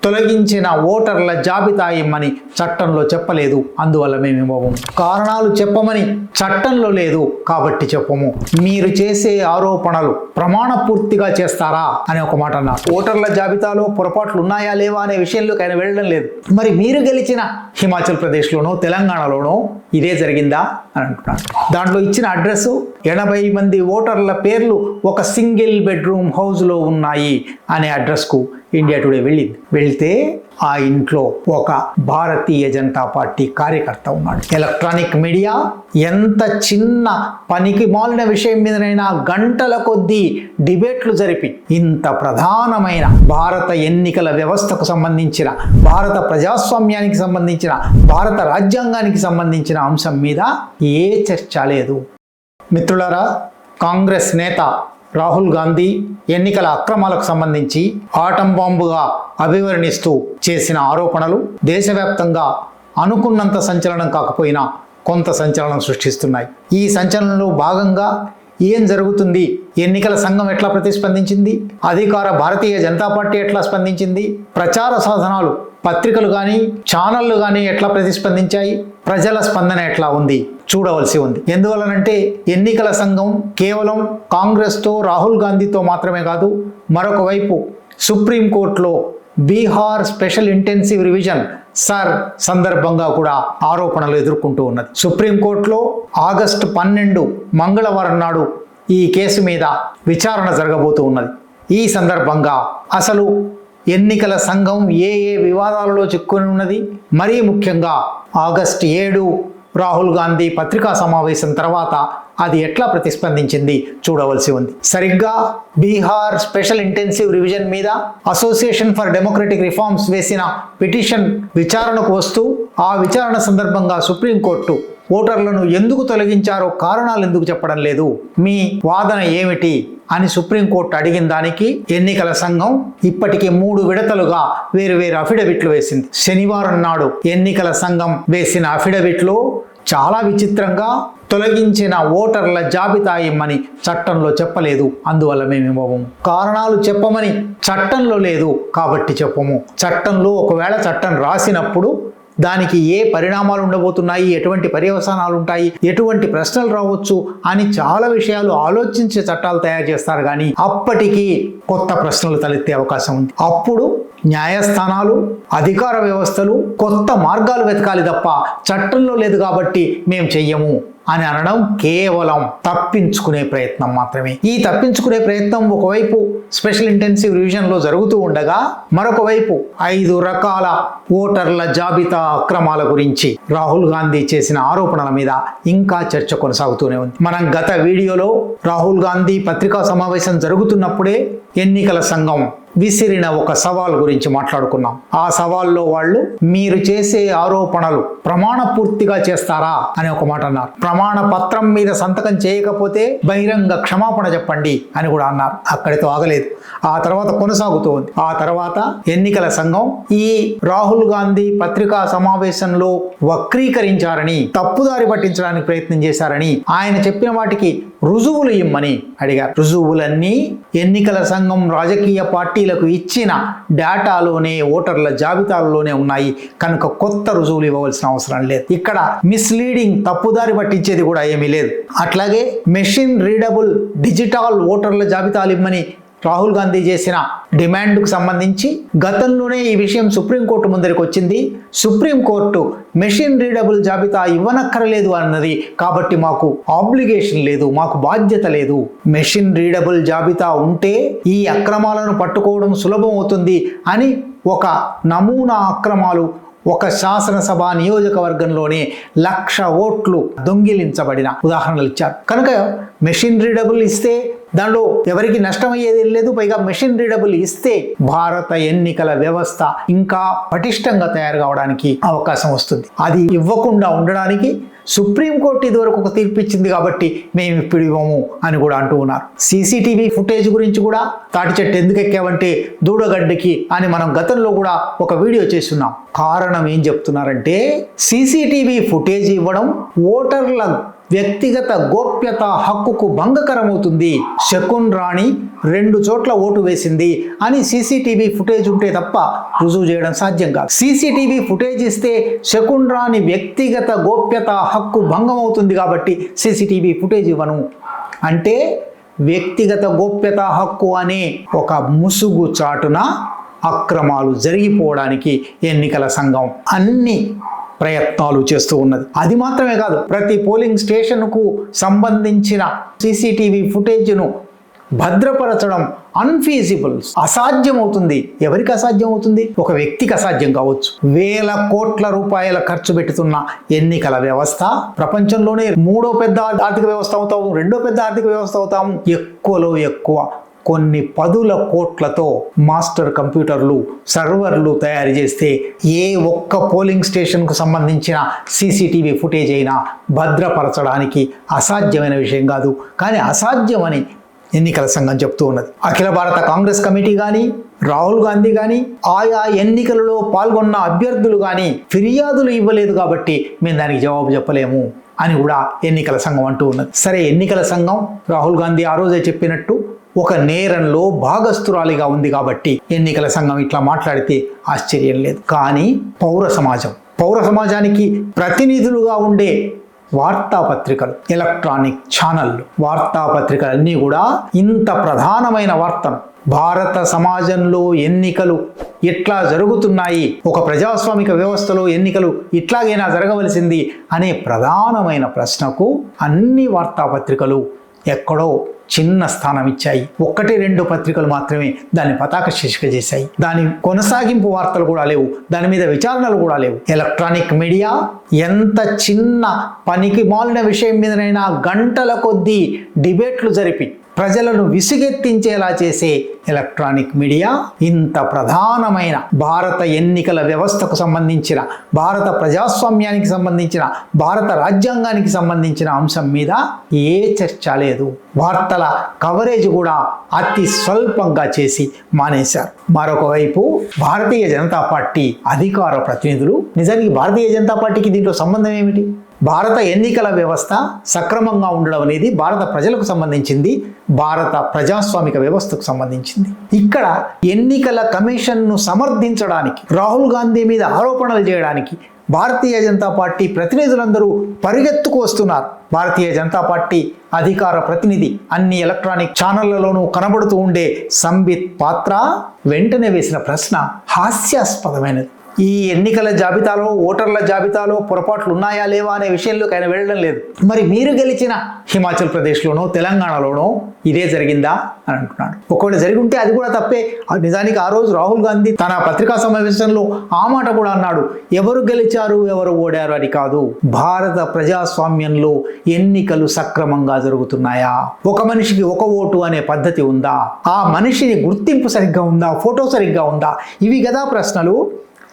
తొలగించిన ఓటర్ల జాబితా ఇమ్మని చట్టంలో చెప్పలేదు, అందువల్ల మేము ఇవ్వము. కారణాలు చెప్పమని చట్టంలో లేదు కాబట్టి చెప్పము. మీరు చేసే ఆరోపణలు ప్రమాణపూర్తిగా చేస్తారా అని ఒక మాట అన్నారు. ఓటర్ల జాబితాలో పొరపాట్లు ఉన్నాయా లేవా అనే విషయంలోకి ఆయన వెళ్ళడం లేదు. మరి మీరు గెలిచిన హిమాచల్ ప్రదేశ్లోనో తెలంగాణలోనో ఇదే జరిగిందా అని అంటున్నాను. దాంట్లో ఇచ్చిన అడ్రస్ 80 మంది ఓటర్ల పేర్లు ఒక సింగిల్ బెడ్రూమ్ హౌస్లో ఉన్నాయి అనే అడ్రస్కు ఇండియా టుడే వెళ్తే ఆ ఇంట్లో ఒక భారతీయ జనతా పార్టీ కార్యకర్త ఉన్నాడు. ఎలక్ట్రానిక్ మీడియా ఎంత చిన్న పనికి మాలిన విషయం మీదనైనా గంటల కొద్దీ డిబేట్లు జరిపి ఇంత ప్రధానమైన భారత ఎన్నికల వ్యవస్థకు సంబంధించిన, భారత ప్రజాస్వామ్యానికి సంబంధించిన, భారత రాజ్యాంగానికి సంబంధించిన అంశం మీద ఏ చర్చ లేదు. మిత్రులారా, కాంగ్రెస్ నేత రాహుల్ గాంధీ ఎన్నికల అక్రమాలకు సంబంధించి ఆటం బాంబుగా అభివర్ణిస్తూ చేసిన ఆరోపణలు దేశవ్యాప్తంగా అనుకున్నంత సంచలనం కాకపోయినా కొంత సంచలనం సృష్టిస్తున్నాయి. ఈ సంచలనంలో భాగంగా ఏం జరుగుతుంది, ఎన్నికల సంఘం ఎట్లా ప్రతిస్పందించింది, అధికార భారతీయ జనతా పార్టీ ఎట్లా స్పందించింది, ప్రచార సాధనాలు పత్రికలు కానీ ఛానళ్లు కానీ ఎట్లా ప్రతిస్పందించాయి, ప్రజల స్పందన ఎట్లా ఉంది చూడవలసి ఉంది. ఎందువలనంటే ఎన్నికల సంఘం కేవలం కాంగ్రెస్తో రాహుల్ గాంధీతో మాత్రమే కాదు, మరొక వైపు సుప్రీంకోర్టులో Bihar special intensive revision sir సందర్భంగా కూడా ఆరోపణలు ఎదుర్కొంటూ ఉన్నది. సుప్రీంకోర్టులో ఆగస్టు 12 మంగళవారం నాడు ఈ కేసు మీద విచారణ జరగబోతూ ఉన్నది. ఈ సందర్భంగా అసలు ఎన్నికల సంఘం ఏ వివాదాలలో చిక్కుని ఉన్నది, మరీ ముఖ్యంగా ఆగస్టు 7 రాహుల్ గాంధీ పత్రికా సమావేశం తర్వాత అది ఎట్లా ప్రతిస్పందించింది చూడవలసి ఉంది. సరిగ్గా బీహార్ స్పెషల్ ఇంటెన్సివ్ రివిజన్ మీద అసోసియేషన్ ఫర్ డెమోక్రటిక్ రిఫార్మ్స్ వేసిన పిటిషన్ విచారణకు వస్తూ ఆ విచారణ సందర్భంగా సుప్రీంకోర్టు ఓటర్లను ఎందుకు తొలగించారో కారణాలు ఎందుకు చెప్పడం లేదు, మీ వాదన ఏమిటి అని సుప్రీంకోర్టు అడిగిన దానికి ఎన్నికల సంఘం ఇప్పటికీ 3 విడతలుగా వేరు అఫిడవిట్లు వేసింది. శనివారం నాడు ఎన్నికల సంఘం వేసిన అఫిడవిట్లో చాలా విచిత్రంగా తొలగించిన ఓటర్ల జాబితా ఇమ్మని చట్టంలో చెప్పలేదు, అందువల్ల మేము ఇవ్వము. కారణాలు చెప్పమని చట్టంలో లేదు కాబట్టి చెప్పము. చట్టంలో ఒకవేళ చట్టం రాసినప్పుడు దానికి ఏ పరిణామాలు ఉండబోతున్నాయి, ఎటువంటి పర్యవసానాలు ఉంటాయి, ఎటువంటి ప్రశ్నలు రావచ్చు అని చాలా విషయాలు ఆలోచించే చట్టాలు తయారు చేస్తారు. కానీ అప్పటికీ కొత్త ప్రశ్నలు తలెత్తే అవకాశం ఉంది. అప్పుడు న్యాయస్థానాలు, అధికార వ్యవస్థలు కొత్త మార్గాలు వెతకాలి తప్ప చట్టంలో లేదు కాబట్టి మేము చెయ్యము అని అనడం కేవలం తప్పించుకునే ప్రయత్నం మాత్రమే. ఈ తప్పించుకునే ప్రయత్నం ఒకవైపు స్పెషల్ ఇంటెన్సివ్ రివిజన్లో జరుగుతూ ఉండగా, మరొక వైపు 5 రకాల ఓటర్ల జాబితా అక్రమాల గురించి రాహుల్ గాంధీ చేసిన ఆరోపణల మీద ఇంకా చర్చ కొనసాగుతూనే ఉంది. మనం గత వీడియోలో రాహుల్ గాంధీ పత్రికా సమావేశం జరుగుతున్నప్పుడే ఎన్నికల సంఘం విసిరిన ఒక సవాల్ గురించి మాట్లాడుకున్నాం. ఆ సవాల్లో వాళ్ళు మీరు చేసే ఆరోపణలు ప్రమాణపూర్తిగా చేస్తారా అని ఒక మాట అన్నారు. ప్రమాణ పత్రం మీద సంతకం చేయకపోతే బహిరంగ క్షమాపణ చెప్పండి అని కూడా అన్నారు. అక్కడితో ఆగలేదు, ఆ తర్వాత కొనసాగుతూ ఉంది. ఆ తర్వాత ఎన్నికల సంఘం ఈ రాహుల్ గాంధీ పత్రికా సమావేశంలో వక్రీకరించారని, తప్పుదారి పట్టించడానికి ప్రయత్నం చేశారని, ఆయన చెప్పిన వాటికి రుజువులు ఇమ్మని అడిగారు. రుజువులన్నీ ఎన్నికల సంఘం రాజకీయ పార్టీలకు ఇచ్చిన డేటాలోనే, ఓటర్ల జాబితాలోనే ఉన్నాయి కనుక కొత్త రుజువులు ఇవ్వవలసిన అవసరం లేదు. ఇక్కడ మిస్లీడింగ్, తప్పుదారి పట్టించేది కూడా ఏమీ లేదు. అట్లాగే మెషిన్ రీడబుల్ డిజిటల్ ఓటర్ల జాబితాలు ఇమ్మని రాహుల్ గాంధీ చేసిన డిమాండ్కు సంబంధించి గతంలోనే ఈ విషయం సుప్రీంకోర్టు ముందరికి వచ్చింది. సుప్రీంకోర్టు మెషిన్ రీడబుల్ జాబితా ఇవ్వనక్కరలేదు అన్నది, కాబట్టి మాకు ఆబ్లిగేషన్ లేదు, మాకు బాధ్యత లేదు. మెషిన్ రీడబుల్ జాబితా ఉంటే ఈ అక్రమాలను పట్టుకోవడం సులభం అవుతుంది అని ఒక నమూనా అక్రమాలు ఒక శాసనసభ నియోజకవర్గంలోనే 1,00,000 ఓట్లు దొంగిలించబడిన ఉదాహరణలు ఇచ్చారు. కనుక మెషిన్ రీడబుల్ ఇస్తే దానిలో ఎవరికి నష్టమయ్యేది లేదు. పైగా మెషిన్ రీడబుల్ ఇస్తే భారత ఎన్నికల వ్యవస్థ ఇంకా పటిష్టంగా తయారు కావడానికి అవకాశం వస్తుంది. అది ఇవ్వకుండా ఉండడానికి సుప్రీంకోర్టు ఇదివరకు ఒక తీర్పు ఇచ్చింది కాబట్టి మేము ఇప్పుడు ఇవ్వము అని కూడా అంటూ ఉన్నారు. సీసీటీవీ ఫుటేజ్ గురించి కూడా తాటి చెట్టు ఎందుకు ఎక్కావంటే దూడగడ్డకి అని మనం గతంలో కూడా ఒక వీడియో చేస్తున్నాం. కారణం ఏం చెప్తున్నారంటే సీసీటీవీ ఫుటేజ్ ఇవ్వడం ఓటర్ల వ్యక్తిగత గోప్యత హక్కుకు భంగకరమవుతుంది. శకున్ రాణి 2 చోట్ల ఓటు వేసింది అని సీసీటీవీ ఫుటేజ్ ఉంటే తప్ప రుజువు చేయడం సాధ్యం కాదు. సీసీటీవీ ఫుటేజ్ ఇస్తే శకున్ రాణి వ్యక్తిగత గోప్యత హక్కు భంగం అవుతుంది కాబట్టి సీసీటీవీ ఫుటేజ్ ఇవ్వను అంటే వ్యక్తిగత గోప్యత హక్కు అనే ఒక ముసుగు చాటున అక్రమాలు జరిగిపోవడానికి ఎన్నికల సంఘం అన్ని ప్రయత్నాలు చేస్తూ ఉన్నది. అది మాత్రమే కాదు, ప్రతి పోలింగ్ స్టేషన్కు సంబంధించిన సీసీటీవీ ఫుటేజ్ను భద్రపరచడం అన్ఫీజిబుల్, అసాధ్యమవుతుంది. ఎవరికి అసాధ్యం అవుతుంది? ఒక వ్యక్తికి అసాధ్యం కావచ్చు. వేల కోట్ల రూపాయల ఖర్చు పెడుతున్న ఎన్నికల వ్యవస్థ, ప్రపంచంలోనే 3వ పెద్ద ఆర్థిక వ్యవస్థ అవుతాము, 2వ పెద్ద ఆర్థిక వ్యవస్థ అవుతాము. ఎక్కువలో ఎక్కువ కొన్ని 10ల కోట్లతో మాస్టర్ కంప్యూటర్లు, సర్వర్లు తయారు చేస్తే ఏ ఒక్క పోలింగ్ స్టేషన్కు సంబంధించిన సీసీటీవీ ఫుటేజ్ అయినా భద్రపరచడానికి అసాధ్యమైన విషయం కాదు. కానీ అసాధ్యమని ఎన్నికల సంఘం చెప్తూ ఉన్నది. అఖిల భారత కాంగ్రెస్ కమిటీ కానీ, రాహుల్ గాంధీ కానీ, ఆయా ఎన్నికలలో పాల్గొన్న అభ్యర్థులు కానీ ఫిర్యాదులు ఇవ్వలేదు కాబట్టి మేము దానికి జవాబు చెప్పలేము అని కూడా ఎన్నికల సంఘం అంటూ ఉన్నది. సరే, ఎన్నికల సంఘం రాహుల్ గాంధీ ఆ రోజే చెప్పినట్టు ఒక నేరంలో భాగస్థురాలిగా ఉంది కాబట్టి ఎన్నికల సంఘం ఇట్లా మాట్లాడితే ఆశ్చర్యం లేదు. కానీ పౌర సమాజానికి ప్రతినిధులుగా ఉండే వార్తాపత్రికలు, ఎలక్ట్రానిక్ ఛానళ్ళు, వార్తాపత్రికలన్నీ కూడా ఇంత ప్రధానమైన వార్తను, భారత సమాజంలో ఎన్నికలు ఎట్లా జరుగుతున్నాయి, ఒక ప్రజాస్వామిక వ్యవస్థలో ఎన్నికలు ఇట్లాగైనా జరగవలసింది అనే ప్రధానమైన ప్రశ్నకు అన్ని వార్తాపత్రికలు ఎక్కడో చిన్న స్థానం ఇచ్చాయి. 1-2 పత్రికలు మాత్రమే దాన్ని పతాక శీర్షిక చేశాయి. దాని కొనసాగింపు వార్తలు కూడా లేవు, దాని మీద విచారణలు కూడా లేవు. ఎలక్ట్రానిక్ మీడియా ఎంత చిన్న పనికి మాలిన విషయం మీదనైనా గంటల కొద్దీ డిబేట్లు జరిపి ప్రజలను విసుగెత్తించేలా చేసే ఎలక్ట్రానిక్ మీడియా ఇంత ప్రధానమైన భారత ఎన్నికల వ్యవస్థకు సంబంధించిన, భారత ప్రజాస్వామ్యానికి సంబంధించిన, భారత రాజ్యాంగానికి సంబంధించిన అంశం మీద ఏ చర్చ లేదు. వార్తల కవరేజ్ కూడా అతి స్వల్పంగా చేసి మానేశారు. మరొక వైపు భారతీయ జనతా పార్టీ అధికార ప్రతినిధులు, నిజానికి భారతీయ జనతా పార్టీకి దీంట్లో సంబంధం ఏమిటి? భారత ఎన్నికల వ్యవస్థ సక్రమంగా ఉండడం అనేది భారత ప్రజలకు సంబంధించింది, భారత ప్రజాస్వామిక వ్యవస్థకు సంబంధించింది. ఇక్కడ ఎన్నికల కమిషన్ను సమర్థించడానికి, రాహుల్ గాంధీ మీద ఆరోపణలు చేయడానికి భారతీయ జనతా పార్టీ ప్రతినిధులందరూ పరిగెత్తుకు వస్తున్నారు. భారతీయ జనతా పార్టీ అధికార ప్రతినిధి అన్ని ఎలక్ట్రానిక్ ఛానళ్లలోనూ కనబడుతూ ఉండే సంబిత్ పాత్ర వెంటనే వేసిన ప్రశ్న హాస్యాస్పదమైనది. ఈ ఎన్నికల జాబితాలో, ఓటర్ల జాబితాలో పొరపాట్లు ఉన్నాయా లేవా అనే విషయంలోకి ఆయన వెళ్ళడం లేదు. మరి మీరు గెలిచిన హిమాచల్ ప్రదేశ్లోనో తెలంగాణలోనో ఇదే జరిగిందా అని అంటున్నాడు. ఒకవేళ జరిగి ఉంటే అది కూడా తప్పే. నిజానికి ఆ రోజు రాహుల్ గాంధీ తన పత్రికా సమావేశంలో ఆ మాట కూడా అన్నాడు, ఎవరు గెలిచారు ఎవరు ఓడారు అని కాదు, భారత ప్రజాస్వామ్యంలో ఎన్నికలు సక్రమంగా జరుగుతున్నాయా, ఒక మనిషికి ఒక ఓటు అనే పద్ధతి ఉందా, ఆ మనిషిని గుర్తింపు సరిగ్గా ఉందా, ఫోటో సరిగ్గా ఉందా, ఇవి కదా ప్రశ్నలు.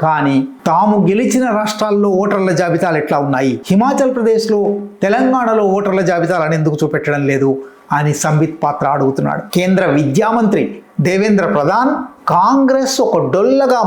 కానీ తాము గెలిచిన రాష్ట్రాల్లో ఓటర్ల జాబితాలు ఎట్లా ఉన్నాయి, హిమాచల్ ప్రదేశ్లో, తెలంగాణలో ఓటర్ల జాబితాలను ఎందుకు చూపెట్టడం లేదు అని సంబిత్ పాత్ర అడుగుతున్నాడు. కేంద్ర విద్యామంత్రి దేవేంద్ర ప్రధాన్, కాంగ్రెస్ ఒక డొల్లగా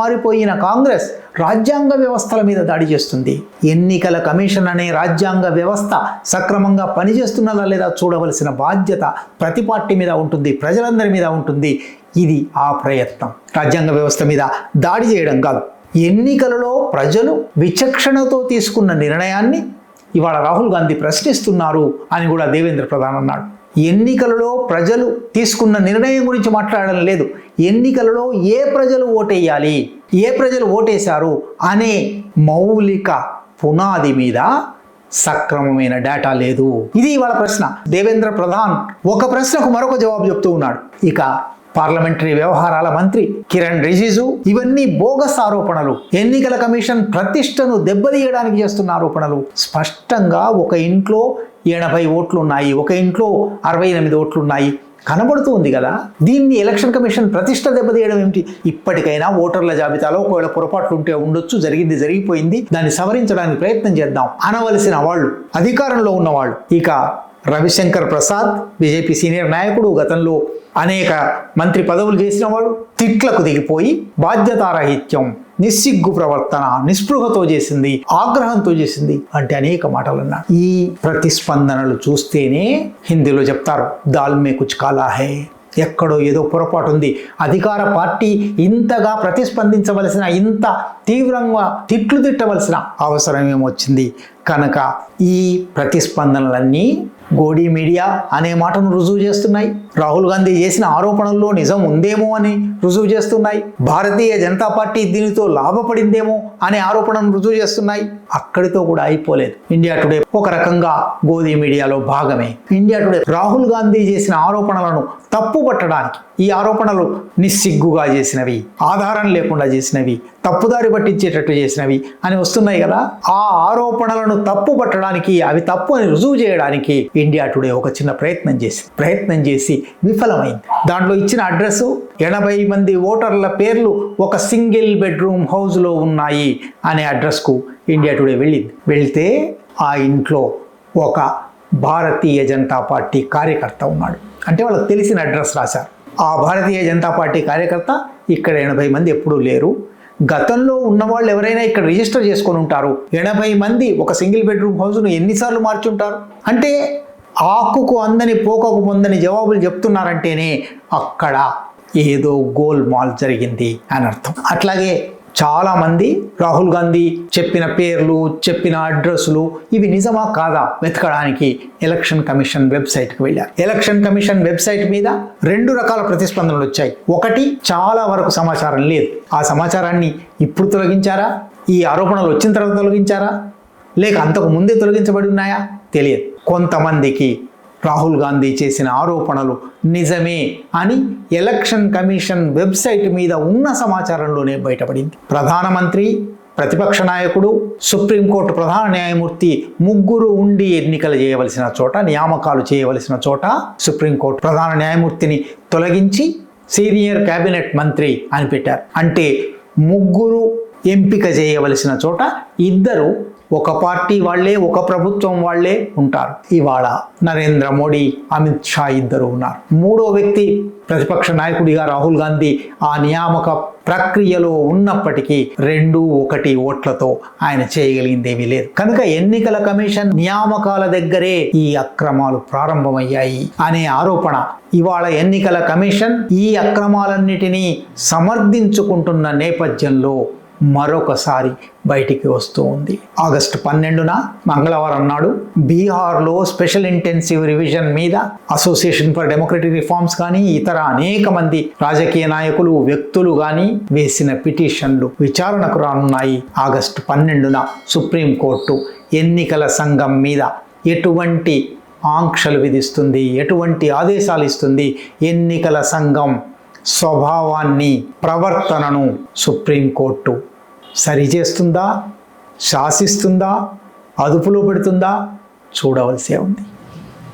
మారిపోయిన కాంగ్రెస్ రాజ్యాంగ వ్యవస్థల మీద దాడి చేస్తుంది. ఎన్నికల కమిషన్ అనే రాజ్యాంగ వ్యవస్థ సక్రమంగా పనిచేస్తున్నదా లేదా చూడవలసిన బాధ్యత ప్రతి పార్టీ మీద ఉంటుంది, ప్రజలందరి మీద ఉంటుంది. ఇది ఆ ప్రయత్నం, రాజ్యాంగ వ్యవస్థ మీద దాడి చేయడం కాదు. ఎన్నికలలో ప్రజలు విచక్షణతో తీసుకున్న నిర్ణయాన్ని ఇవాళ రాహుల్ గాంధీ ప్రశ్నిస్తున్నారు అని కూడా దేవేంద్ర ప్రధాన్ అన్నాడు. ఎన్నికలలో ప్రజలు తీసుకున్న నిర్ణయం గురించి మాట్లాడడం లేదు, ఎన్నికలలో ఏ ప్రజలు ఓటేయాలి, ఏ ప్రజలు ఓటేశారు అనే మౌలిక పునాది మీద సక్రమమైన డేటా లేదు. ఇది ఇవాళ ప్రశ్న. దేవేంద్ర ప్రధాన్ ఒక ప్రశ్నకు మరొక జవాబు చెప్తూ ఉన్నాడు. ఇక పార్లమెంటరీ వ్యవహారాల మంత్రి కిరణ్ రిజిజు, ఇవన్నీ బోగస్ ఆరోపణలు, ఎన్నికల కమిషన్ ప్రతిష్టను దెబ్బతీయడానికి చేస్తున్న ఆరోపణలు. స్పష్టంగా ఒక ఇంట్లో 80 ఓట్లు ఉన్నాయి, ఒక ఇంట్లో 68 ఓట్లు ఉన్నాయి, కనబడుతూ ఉంది కదా. దీన్ని ఎలక్షన్ కమిషన్ ప్రతిష్ట దెబ్బతీయడం ఏమిటి? ఇప్పటికైనా ఓటర్ల జాబితాలో ఒకవేళ పొరపాట్లు ఉంటే ఉండొచ్చు, జరిగింది జరిగిపోయింది, దాన్ని సవరించడానికి ప్రయత్నం చేద్దాం అనవలసిన వాళ్ళు, అధికారంలో ఉన్నవాళ్ళు ఇక రవిశంకర్ ప్రసాద్ బీజేపీ సీనియర్ నాయకుడు, గతంలో అనేక మంత్రి పదవులు చేసిన వాడు, తిట్లకు దిగిపోయి బాధ్యతారాహిత్యం, నిస్సిగ్గు ప్రవర్తన, నిస్పృహతో చేసింది, ఆగ్రహంతో చేసింది అంటే అనేక మాటలు అన్నాడు. ఈ ప్రతిస్పందనలు చూస్తేనే హిందీలో చెప్తారు దాల్ మే కుచ్ కాలా హై, ఎక్కడో ఏదో పొరపాటు ఉంది. అధికార పార్టీ ఇంతగా ప్రతిస్పందించవలసిన, ఇంత తీవ్రంగా తిట్లు తిట్టవలసిన అవసరం ఏమొచ్చింది? కనుక ఈ ప్రతిస్పందనలన్నీ గోడీ మీడియా అనే మాటను రుజువు చేస్తున్నాయి. రాహుల్ గాంధీ చేసిన ఆరోపణల్లో నిజం ఉందేమో అని రుజువు చేస్తున్నాయి. భారతీయ జనతా పార్టీ దీనితో లాభపడిందేమో అనే ఆరోపణను రుజువు చేస్తున్నాయి. అక్కడితో కూడా అయిపోలేదు. ఇండియా టుడే ఒక రకంగా గోదీ మీడియాలో భాగమే. ఇండియా టుడే రాహుల్ గాంధీ చేసిన ఆరోపణలను తప్పుపట్టడానికి, ఈ ఆరోపణలు నిస్సిగ్గుగా చేసినవి, ఆధారం లేకుండా చేసినవి, తప్పుదారి పట్టించేటట్టు చేసినవి అని వస్తున్నాయి కదా, ఆ ఆరోపణలను తప్పు పట్టడానికి, అవి తప్పు అని రుజువు చేయడానికి ఇండియా టుడే ఒక చిన్న ప్రయత్నం చేసి విఫలమైంది. దాంట్లో ఇచ్చిన అడ్రస్ 80 మంది ఓటర్ల పేర్లు ఒక సింగిల్ బెడ్రూమ్ హౌస్లో ఉన్నాయి అనే అడ్రస్కు ఇండియా టుడే వెళ్తే ఆ ఇంట్లో ఒక భారతీయ జనతా పార్టీ కార్యకర్త ఉన్నాడు. అంటే వాళ్ళకి తెలిసిన అడ్రస్ రాశారు. ఆ భారతీయ జనతా పార్టీ కార్యకర్త ఇక్కడ 80 మంది ఎప్పుడూ లేరు, గతంలో ఉన్నవాళ్ళు ఎవరైనా ఇక్కడ రిజిస్టర్ చేసుకొని ఉంటారు. 80 మంది ఒక సింగిల్ బెడ్రూమ్ హౌస్ను ఎన్నిసార్లు మార్చుంటారు? అంటే ఆకుకు అందని పోకకు పొందని జవాబులు చెప్తున్నారంటేనే అక్కడ ఏదో గోల్మాల్ జరిగింది అని అర్థం. అట్లాగే చాలామంది రాహుల్ గాంధీ చెప్పిన పేర్లు, చెప్పిన అడ్రస్లు ఇవి నిజమా కాదా వెతకడానికి ఎలక్షన్ కమిషన్ వెబ్సైట్కి వెళ్ళారు. ఎలక్షన్ కమిషన్ వెబ్సైట్ మీద 2 రకాల ప్రతిస్పందనలు వచ్చాయి. ఒకటి, చాలా వరకు సమాచారం లేదు. ఆ సమాచారాన్ని ఇప్పుడు తొలగించారా, ఈ ఆరోపణలు వచ్చిన తర్వాత తొలగించారా, లేక అంతకు ముందే తొలగించబడి ఉన్నాయా తెలియదు. కొంతమందికి రాహుల్ గాంధీ చేసిన ఆరోపణలు నిజమే అని ఎలక్షన్ కమిషన్ వెబ్సైట్ మీద ఉన్న సమాచారంలోనే బయటపడింది. ప్రధానమంత్రి, ప్రతిపక్ష నాయకుడు, సుప్రీంకోర్టు ప్రధాన న్యాయమూర్తి ముగ్గురు ఉండి ఎన్నికలు చేయవలసిన చోట, నియామకాలు చేయవలసిన చోట సుప్రీంకోర్టు ప్రధాన న్యాయమూర్తిని తొలగించి సీనియర్ కేబినెట్ మంత్రి అని పెట్టారు. అంటే ముగ్గురు ఎంపిక చేయవలసిన చోట ఇద్దరు ఒక పార్టీ వాళ్లే, ఒక ప్రభుత్వం వాళ్లే ఉంటారు. ఇవాళ నరేంద్ర మోడీ, అమిత్ షా ఇద్దరు ఉన్నారు. మూడో వ్యక్తి ప్రతిపక్ష నాయకుడిగా రాహుల్ గాంధీ ఆ నియామక ప్రక్రియలో ఉన్నప్పటికీ 2-1 ఓట్లతో ఆయన చేయగలిగిందేమీ లేదు. కనుక ఎన్నికల కమిషన్ నియామకాల దగ్గరే ఈ అక్రమాలు ప్రారంభమయ్యాయి అనే ఆరోపణ ఇవాళ ఎన్నికల కమిషన్ ఈ అక్రమాలన్నిటినీ సమర్థించుకుంటున్న నేపథ్యంలో మరొకసారి బయటికి వస్తూ ఉంది. ఆగస్టు 12న మంగళవారం నాడు బీహార్లో స్పెషల్ ఇంటెన్సివ్ రివిజన్ మీద అసోసియేషన్ ఫర్ డెమోక్రటిక్ రిఫార్మ్స్ కానీ ఇతర అనేక మంది రాజకీయ నాయకులు, వ్యక్తులు కానీ వేసిన పిటిషన్లు విచారణకు రానున్నాయి. ఆగస్టు 12న సుప్రీంకోర్టు ఎన్నికల సంఘం మీద ఎటువంటి ఆంక్షలు విధిస్తుంది, ఎటువంటి ఆదేశాలు ఇస్తుంది, ఎన్నికల సంఘం స్వభావాన్ని, ప్రవర్తనను సుప్రీంకోర్టు సరిచేస్తుందా, శాసిస్తుందా, అదుపులో పెడుతుందా చూడవలసే ఉంది.